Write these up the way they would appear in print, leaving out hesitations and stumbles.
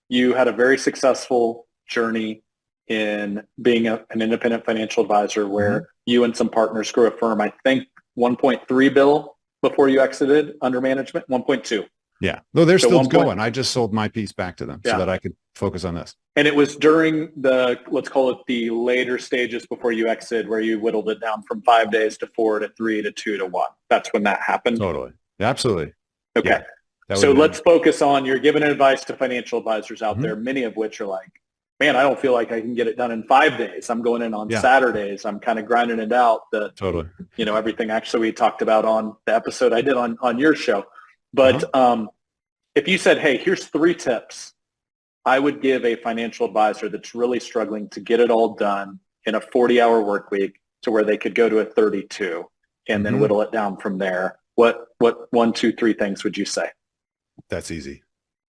you had a very successful journey in being an independent financial advisor Mhm. where you and some partners grew a firm, I think 1.3 bill before you exited under management, 1.2. Yeah. Though they're So still 1 point, going. I just sold my piece back to them so yeah. that I could focus on this. And it was during the, let's call it the later stages before you exited where you whittled it down from 5 days to 4 to 3 to 2 to 1. That's when that happened. Totally. Absolutely. Okay. Yeah. That would So have been. let's focus on, you're giving advice to financial advisors out Mhm. there, many of which are like, man, I don't feel like I can get it done in 5 days. I'm going in on Yeah. Saturdays. I'm kind of grinding it out. Totally. Everything actually we talked about on the episode I did on your show. Uh-huh. But if you said, hey, here's 3 tips I would give a financial advisor that's really struggling to get it all done in a 40-hour work week to where they could go to a 32 and then Mhm. whittle it down from there, what 1, 2, 3 things would you say? That's easy.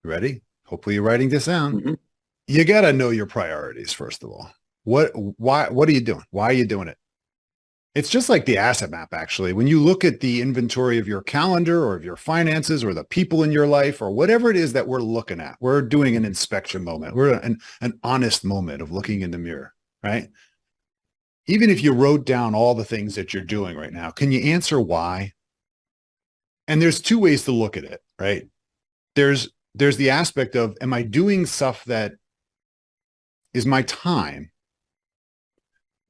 Ready? Hopefully you're writing this down. Mm-hmm. You got to know your priorities, first of all. What are you doing? Why are you doing it? It's just like the asset map, actually. When you look at the inventory of your calendar or of your finances or the people in your life or whatever it is that we're looking at, we're doing an inspection moment. We're an honest moment of looking in the mirror, right? Even if you wrote down all the things that you're doing right now, can you answer why? And there's 2 ways to look at it, right? There's the aspect of, am I doing stuff that is my time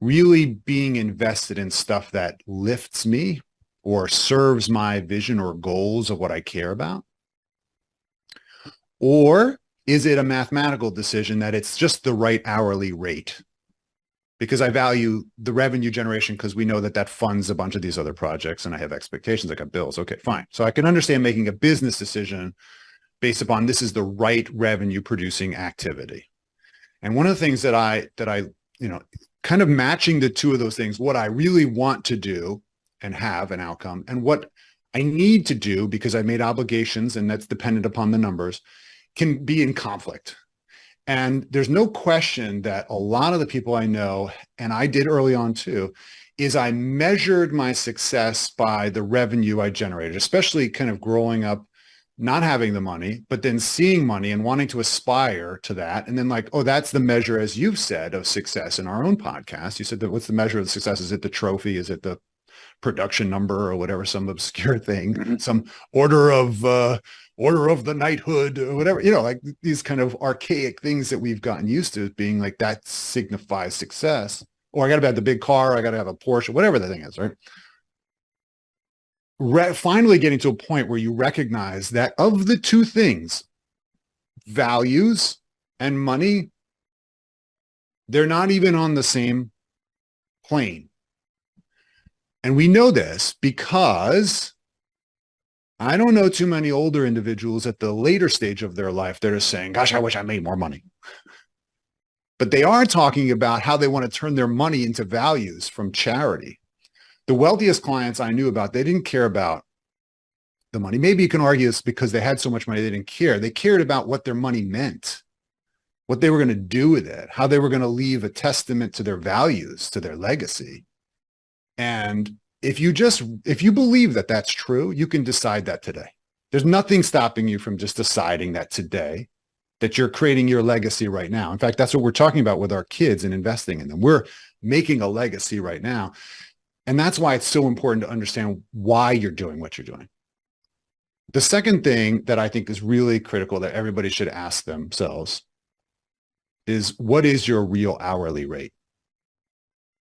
really being invested in stuff that lifts me or serves my vision or goals of what I care about? Or is it a mathematical decision that it's just the right hourly rate? Because I value the revenue generation because we know that that funds a bunch of these other projects and I have expectations. I got bills. Okay, fine. So I can understand making a business decision based upon this is the right revenue producing activity. And one of the things that I, kind of matching the 2 of those things, what I really want to do and have an outcome and what I need to do because I made obligations and that's dependent upon the numbers, can be in conflict. And there's no question that a lot of the people I know, and I did early on too, is I measured my success by the revenue I generated, especially kind of growing up, not having the money, but then seeing money and wanting to aspire to that. And then like, oh, that's the measure, as you've said, of success in our own podcast. You said that what's the measure of success? Is it the trophy? Is it the production number or whatever, some obscure thing, Mm-hmm. some order of the knighthood or whatever, like these kind of archaic things that we've gotten used to being like that signifies success. Or I got to have the big car, I got to have a Porsche, whatever the thing is, right? Finally getting to a point where you recognize that of the 2 things, values and money, they're not even on the same plane. And we know this because I don't know too many older individuals at the later stage of their life that are saying, gosh, I wish I made more money. But they are talking about how they want to turn their money into values from charity. The wealthiest clients I knew about, they didn't care about the money. Maybe you can argue it's because they had so much money, they didn't care. They cared about what their money meant, what they were going to do with it, how they were going to leave a testament to their values, to their legacy. And if you believe that that's true, you can decide that today. There's nothing stopping you from just deciding that today, that you're creating your legacy right now. In fact, that's what we're talking about with our kids and investing in them. We're making a legacy right now. And that's why it's so important to understand why you're doing what you're doing. The second thing that I think is really critical that everybody should ask themselves is, what is your real hourly rate?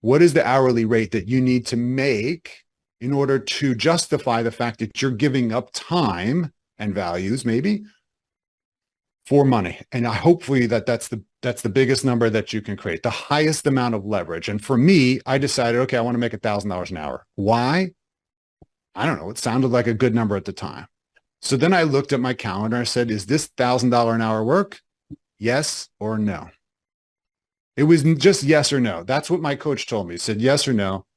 What is the hourly rate that you need to make in order to justify the fact that you're giving up time and values maybe for money? And hopefully that's the biggest number that you can create, the highest amount of leverage. And for me, I decided, okay, I want to make $1,000 an hour. Why? I don't know. It sounded like a good number at the time. So then I looked at my calendar. I said, is this $1,000 an hour work? Yes or no? It was just yes or no. That's what my coach told me. He said yes or no.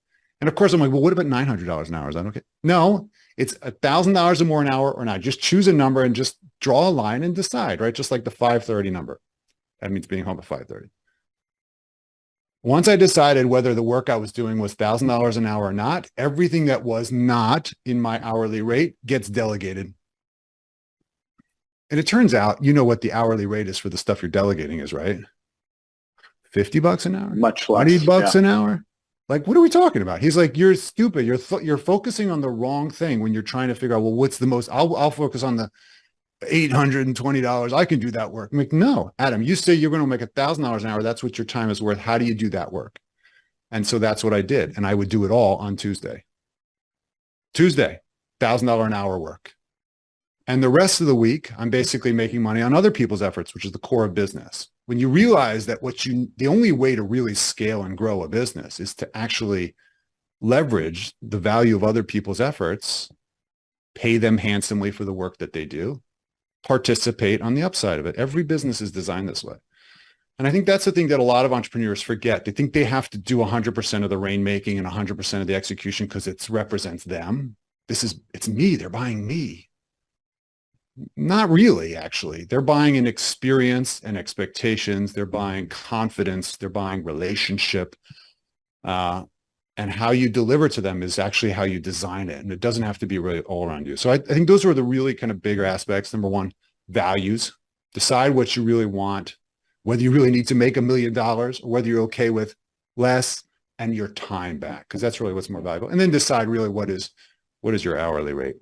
And of course, I'm like, well, what about $900 an hour? Is that okay? No, it's $1,000 or more an hour or not. Just choose a number and just draw a line and decide, right? Just like the 5:30 number. That means being home at 5:30. Once I decided whether the work I was doing was $1,000 an hour or not, everything that was not in my hourly rate gets delegated. And it turns out, you know what the hourly rate is for the stuff you're delegating is, right? $50 an hour? Much less. $20 Yeah. an hour? Like, what are we talking about? He's like, you're stupid. You're focusing on the wrong thing when you're trying to figure out, well, what's the most, I'll focus on the $820. I can do that work. I'm like, no, Adam, you say you're going to make $1,000 an hour. That's what your time is worth. How do you do that work? And so that's what I did. And I would do it all on Tuesday, $1,000 an hour work. And the rest of the week, I'm basically making money on other people's efforts, which is the core of business. When you realize that the only way to really scale and grow a business is to actually leverage the value of other people's efforts, pay them handsomely for the work that they do, participate on the upside of it. Every business is designed this way. And I think that's the thing that a lot of entrepreneurs forget. They think they have to do 100% of the rainmaking and 100% of the execution because it represents them. It's me. They're buying me. Not really, actually. They're buying an experience and expectations. They're buying confidence. They're buying relationship. And how you deliver to them is actually how you design it. And it doesn't have to be really all around you. So I think those are the really kind of bigger aspects. Number one, values. Decide what you really want, whether you really need to make $1 million or whether you're okay with less and your time back, because that's really what's more valuable. And then decide really what is your hourly rate.